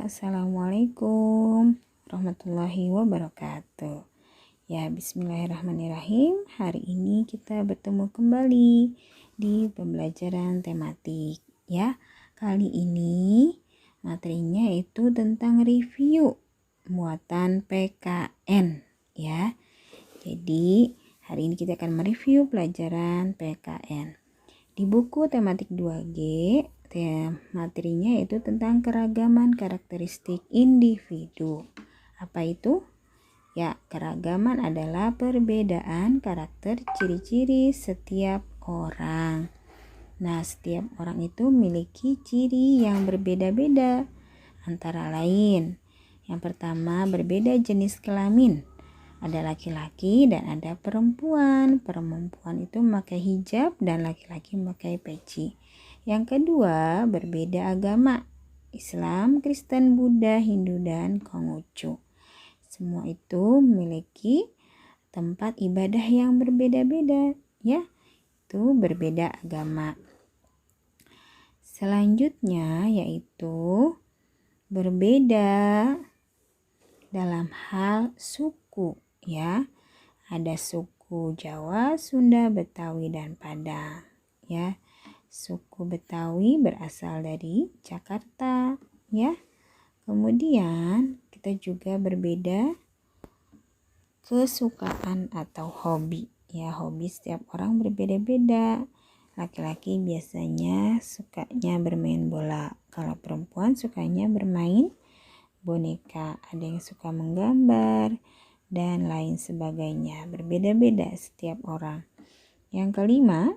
Assalamualaikum warahmatullahi wabarakatuh. Ya, bismillahirrahmanirrahim. Hari ini kita bertemu kembali di pembelajaran tematik. Ya, kali ini materinya itu tentang review muatan PKN. Ya, jadi hari ini kita akan mereview pelajaran PKN. Di buku tematik 2G, materinya itu tentang keragaman karakteristik individu. Apa itu? Ya, keragaman adalah perbedaan karakter ciri-ciri setiap orang. Nah, setiap orang itu memiliki ciri yang berbeda-beda. Antara lain, yang pertama berbeda jenis kelamin. Ada laki-laki dan ada perempuan. Perempuan itu memakai hijab dan laki-laki memakai peci. Yang kedua, berbeda agama. Islam, Kristen, Buddha, Hindu, dan Konghucu. Semua itu memiliki tempat ibadah yang berbeda-beda, ya. Itu berbeda agama. Selanjutnya yaitu berbeda dalam hal suku, ya. Ada suku Jawa, Sunda, Betawi, dan Padang, ya. Suku Betawi berasal dari Jakarta, ya. Kemudian kita juga berbeda kesukaan atau hobi, ya. Hobi setiap orang berbeda-beda. Laki-laki biasanya sukanya bermain bola, kalau perempuan sukanya bermain boneka, ada yang suka menggambar dan lain sebagainya. Berbeda-beda setiap orang. Yang kelima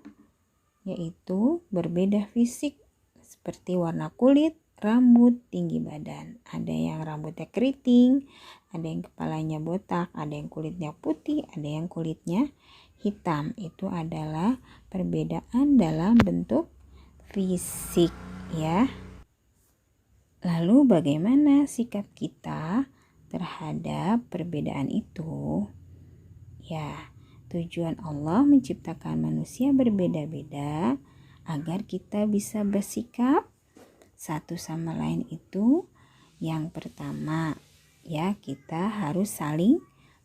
yaitu berbeda fisik, seperti warna kulit, rambut, tinggi badan. Ada yang rambutnya keriting, ada yang kepalanya botak, ada yang kulitnya putih, ada yang kulitnya hitam. Itu adalah perbedaan dalam bentuk fisik, ya. Lalu bagaimana sikap kita terhadap perbedaan itu? Ya, tujuan Allah menciptakan manusia berbeda-beda agar kita bisa bersikap satu sama lain itu. Yang pertama, ya, kita harus saling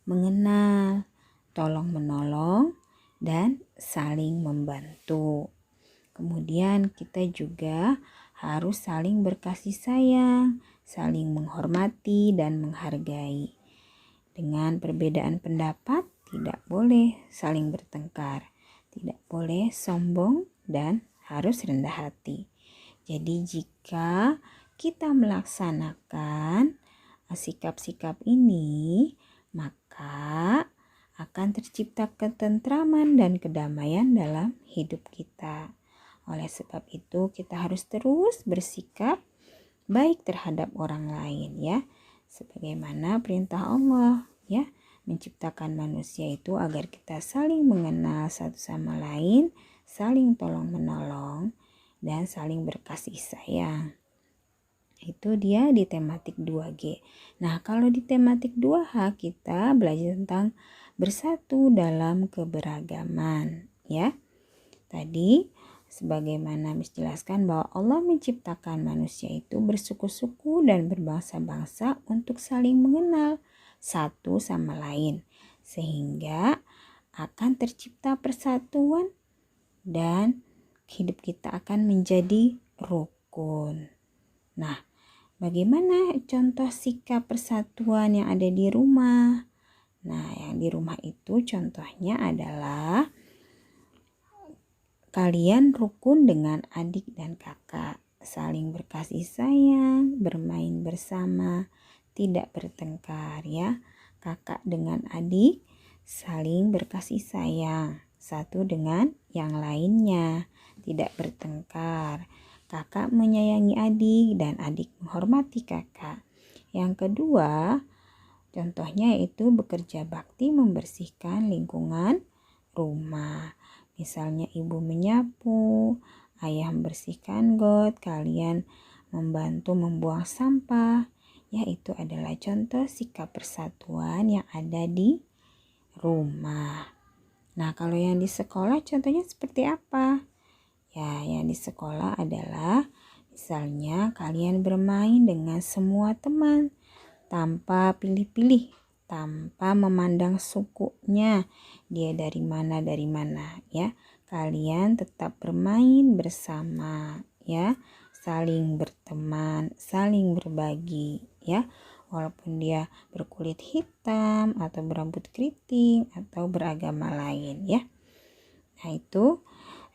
mengenal, tolong menolong, dan saling membantu. Kemudian kita juga harus saling berkasih sayang, saling menghormati dan menghargai. Dengan perbedaan pendapat, tidak boleh saling bertengkar, tidak boleh sombong, dan harus rendah hati. Jadi jika kita melaksanakan sikap-sikap ini, maka akan tercipta ketentraman dan kedamaian dalam hidup kita. Oleh sebab itu kita harus terus bersikap baik terhadap orang lain, ya. Sebagaimana perintah Allah, ya, menciptakan manusia itu agar kita saling mengenal satu sama lain, saling tolong menolong, dan saling berkasih sayang. Itu dia di tematik 2G. Nah, kalau di tematik 2H kita belajar tentang bersatu dalam keberagaman, ya. Tadi sebagaimana menjelaskan bahwa Allah menciptakan manusia itu bersuku-suku dan berbangsa-bangsa untuk saling mengenal satu sama lain, sehingga akan tercipta persatuan dan hidup kita akan menjadi rukun. Nah, bagaimana contoh sikap persatuan yang ada di rumah? Nah, yang di rumah itu contohnya adalah kalian rukun dengan adik dan kakak, saling berkasih sayang, bermain bersama, tidak bertengkar, ya. Kakak dengan adik saling berkasih sayang, satu dengan yang lainnya, tidak bertengkar. Kakak menyayangi adik dan adik menghormati kakak. Yang kedua, contohnya yaitu bekerja bakti membersihkan lingkungan rumah. Misalnya ibu menyapu, ayah membersihkan got, kalian membantu membuang sampah. Ya, itu adalah contoh sikap persatuan yang ada di rumah. Nah, kalau yang di sekolah contohnya seperti apa? Ya, yang di sekolah adalah Misalnya kalian bermain dengan semua teman tanpa pilih-pilih, tanpa memandang sukunya, dia dari mana ya. Kalian tetap bermain bersama ya, saling berteman, saling berbagi ya. Walaupun dia berkulit hitam atau berambut keriting atau beragama lain ya. Nah, itu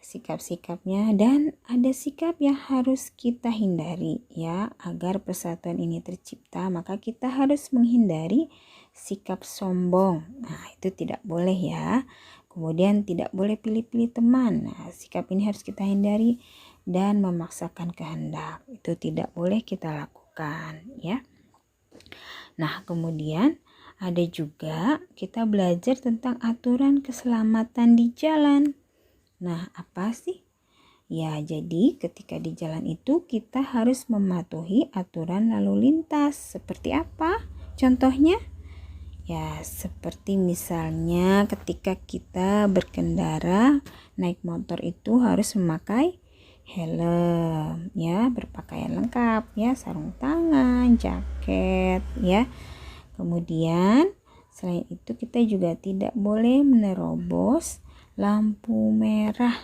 sikap-sikapnya, dan ada sikap yang harus kita hindari ya. Agar persatuan ini tercipta, maka kita harus menghindari sikap sombong. Nah, itu tidak boleh ya. Kemudian tidak boleh pilih-pilih teman. Nah, sikap ini harus kita hindari, dan memaksakan kehendak. Itu tidak boleh kita lakukan ya. Nah, kemudian ada juga kita belajar tentang aturan keselamatan di jalan. Nah, apa sih? Ya, jadi ketika di jalan itu kita harus mematuhi aturan lalu lintas. Seperti apa? Contohnya? Ya, seperti misalnya ketika kita berkendara, naik motor itu harus memakai helm, ya, berpakaian lengkap, ya, sarung tangan, jaket, ya. Kemudian selain itu kita juga tidak boleh menerobos lampu merah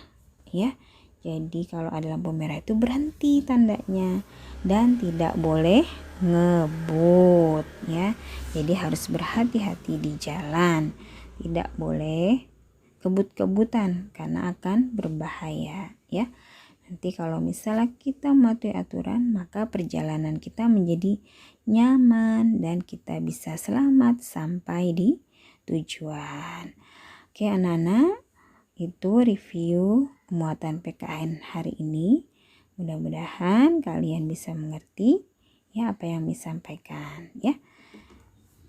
ya. Jadi kalau ada lampu merah itu berhenti tandanya, dan tidak boleh ngebut ya. Jadi harus berhati-hati di jalan. Tidak boleh kebut-kebutan karena akan berbahaya ya. Nanti kalau misalnya kita mematuhi aturan, maka perjalanan kita menjadi nyaman dan kita bisa selamat sampai di tujuan. Oke anak-anak, itu review muatan PKN hari ini. Mudah-mudahan kalian bisa mengerti ya apa yang disampaikan ya.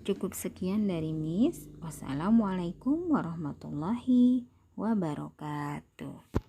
Cukup sekian dari Miss. Wassalamualaikum warahmatullahi wabarakatuh.